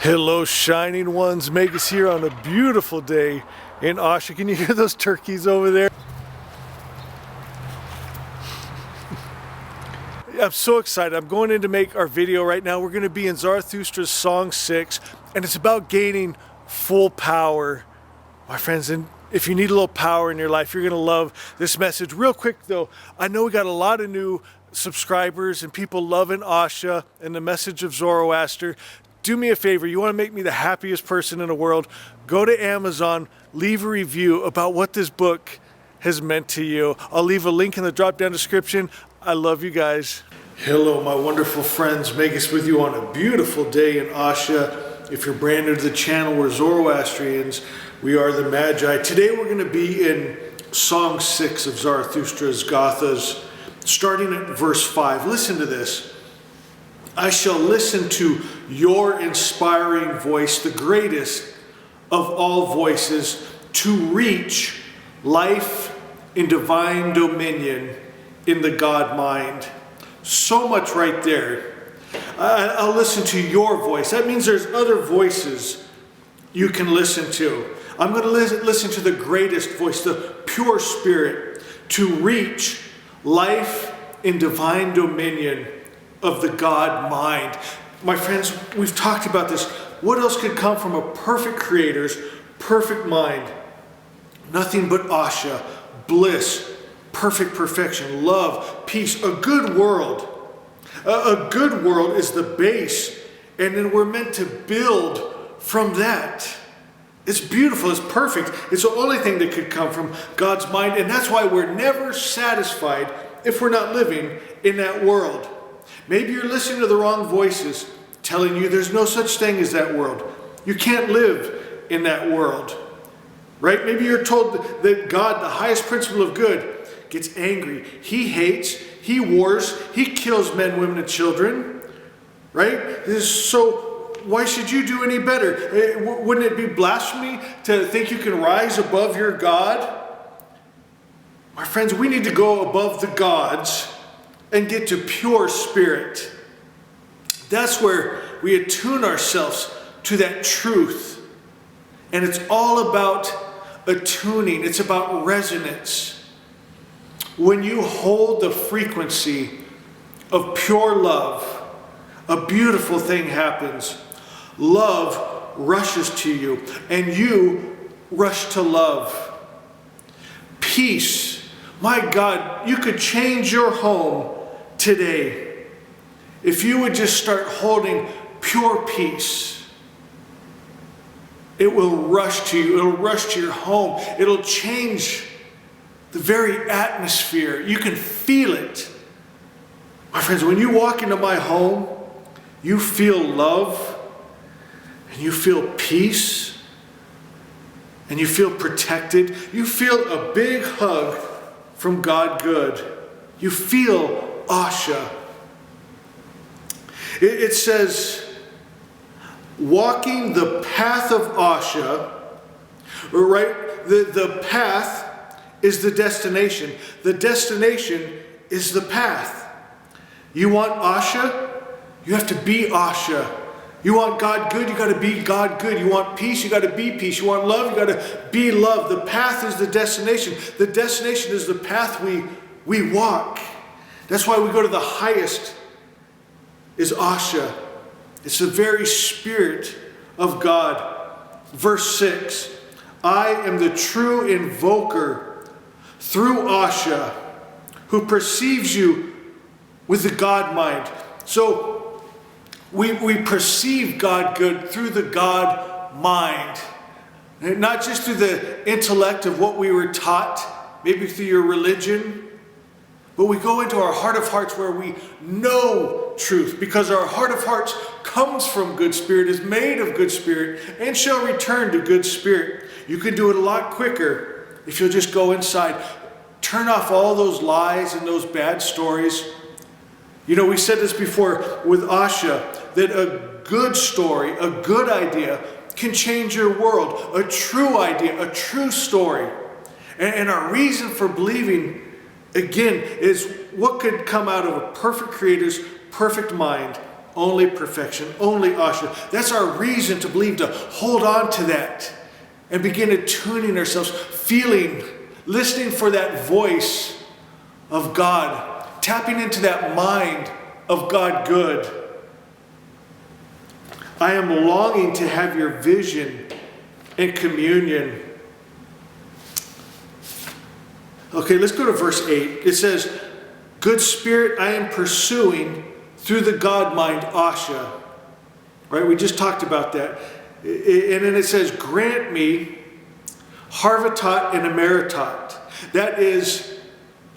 Hello, shining ones. Megas here on a beautiful day in Asha. Can you hear those turkeys over there? I'm so excited. I'm going in to make our video right now. We're going to be in Zarathustra's Song 6, and it's about gaining full power, my friends. And if you need a little power in your life, you're going to love this message. Real quick, though, I know we got a lot of new subscribers and people loving Asha and the message of Zoroaster. Do me a favor, you want to make me the happiest person in the world, go to Amazon, leave a review about what this book has meant to you. I'll leave a link in the drop-down description. I love you guys. Hello, my wonderful friends. Megas with you on a beautiful day in Asha. If you're brand new to the channel, we're Zoroastrians. We are the Magi. Today we're going to be in Song 6 of Zarathustra's Gathas, starting at verse 5. Listen to this. I shall listen to your inspiring voice, the greatest of all voices, to reach life in divine dominion in the God mind. So much right there. I'll listen to your voice. That means there's other voices you can listen to. I'm going to listen to the greatest voice, the pure spirit, to reach life in divine dominion of the God mind. My friends, we've talked about this. What else could come from a perfect creator's perfect mind? Nothing but Asha, bliss, perfect perfection, love, peace, a good world. A good world is the base, and then we're meant to build from that. It's beautiful, it's perfect. It's the only thing that could come from God's mind, and that's why we're never satisfied if we're not living in that world. Maybe you're listening to the wrong voices telling you there's no such thing as that world. You can't live in that world, right? Maybe you're told that God, the highest principle of good, gets angry. He hates, he wars, he kills men, women, and children, right? So why should you do any better? Wouldn't it be blasphemy to think you can rise above your God? My friends, we need to go above the gods and get to pure spirit. That's where we attune ourselves to that truth. And it's all about attuning. It's about resonance. When you hold the frequency of pure love, a beautiful thing happens. Love rushes to you, and you rush to love. Peace. My God, you could change your home today if you would just start holding pure peace. It will rush to you. It'll rush to your home. It'll change the very atmosphere. You can feel it. My friends, when you walk into my home, you feel love, and you feel peace, and you feel protected. You feel a big hug from God good. You feel Asha. It says, walking the path of Asha, right? The path is the destination. The destination is the path. You want Asha? You have to be Asha. You want God good? You got to be God good. You want peace? You got to be peace. You want love? You got to be love. The path is the destination. The destination is the path we walk. That's why we go to the highest is Asha. It's the very spirit of God. Verse 6, I am the true invoker through Asha, who perceives you with the God mind. So we perceive God good through the God mind. Not just through the intellect of what we were taught, maybe through your religion, but we go into our heart of hearts where we know truth, because our heart of hearts comes from good spirit, is made of good spirit, and shall return to good spirit. You can do it a lot quicker if you'll just go inside. Turn off all those lies and those bad stories. You know, we said this before with Asha, that a good story, a good idea can change your world. A true idea, a true story. And our reason for believing, again, is what could come out of a perfect creator's perfect mind only perfection, only Asha. That's our reason to believe, to hold on to that and begin attuning ourselves, feeling, listening for that voice of God, tapping into that mind of God good. I am longing to have your vision and communion. Okay, let's go to verse 8. It says, good spirit I am pursuing through the God mind, Asha. Right, we just talked about that. And then it says, grant me Harvatat and Emeritat. That is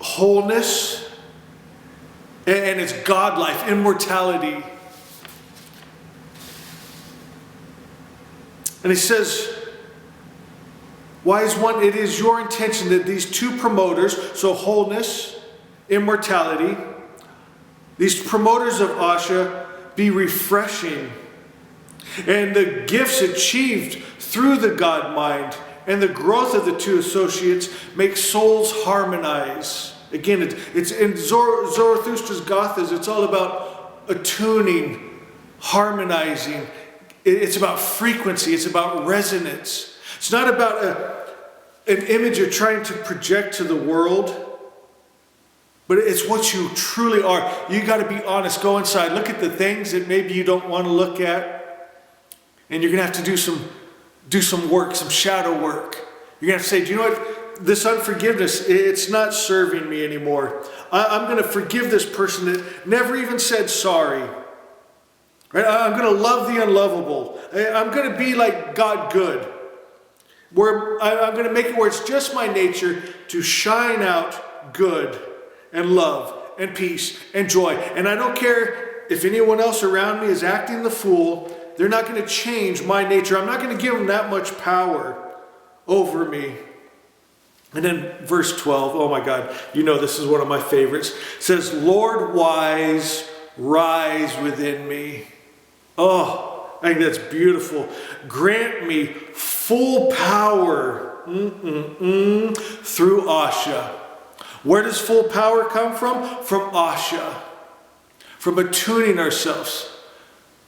wholeness, and it's God life, immortality. And he says, wise one, it is your intention that these two promoters, so wholeness, immortality, these promoters of Asha be refreshing. And the gifts achieved through the God mind and the growth of the two associates make souls harmonize. Again, it's in Zarathustra's Gathas, it's all about attuning, harmonizing. It's about frequency. It's about resonance. It's not about an image you're trying to project to the world, but it's what you truly are. You got to be honest. Go inside. Look at the things that maybe you don't want to look at, and you're going to have to do some work, some shadow work. You're going to have to say, do you know what? This unforgiveness, it's not serving me anymore. I'm going to forgive this person that never even said sorry. Right? I'm going to love the unlovable. I'm going to be like God good. Where I'm going to make it where it's just my nature to shine out good and love and peace and joy. And I don't care if anyone else around me is acting the fool. They're not going to change my nature. I'm not going to give them that much power over me. And then verse 12, oh my God, you know this is one of my favorites. It says, Lord wise, rise within me. Oh, I think that's beautiful. Grant me full power through Asha. Where does full power come from? From Asha. From attuning ourselves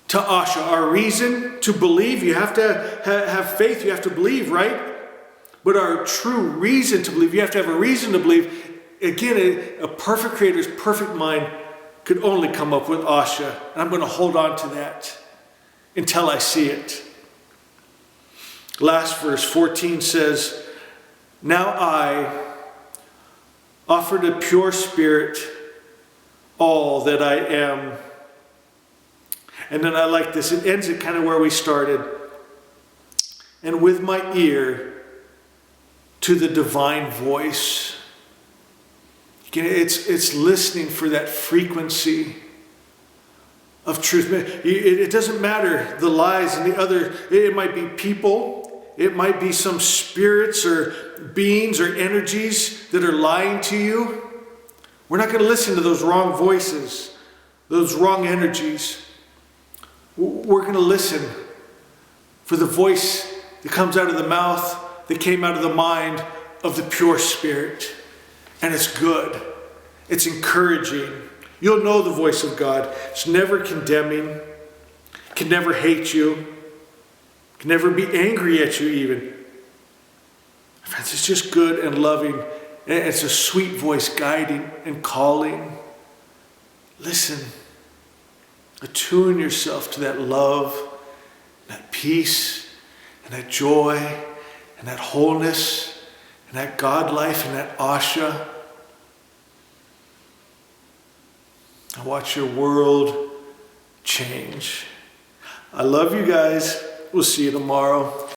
to Asha. Our reason to believe, you have to have faith, you have to believe, right? But our true reason to believe, you have to have a reason to believe. Again, a perfect creator's perfect mind could only come up with Asha. And I'm going to hold on to that until I see it. Last verse, 14 says, now I offer to pure spirit all that I am. And then I like this. It ends at kind of where we started. And with my ear to the divine voice. It's listening for that frequency of truth. It doesn't matter the lies and the other. It might be people. It might be some spirits or beings or energies that are lying to you. We're not going to listen to those wrong voices, those wrong energies. We're going to listen for the voice that comes out of the mouth, that came out of the mind of the pure spirit. And it's good. It's encouraging. You'll know the voice of God. It's never condemning. Can never hate you. Can never be angry at you even. Friends, it's just good and loving. And it's a sweet voice guiding and calling. Listen. Attune yourself to that love, that peace, and that joy, and that wholeness, and that God life, and that Asha. And watch your world change. I love you guys. We'll see you tomorrow.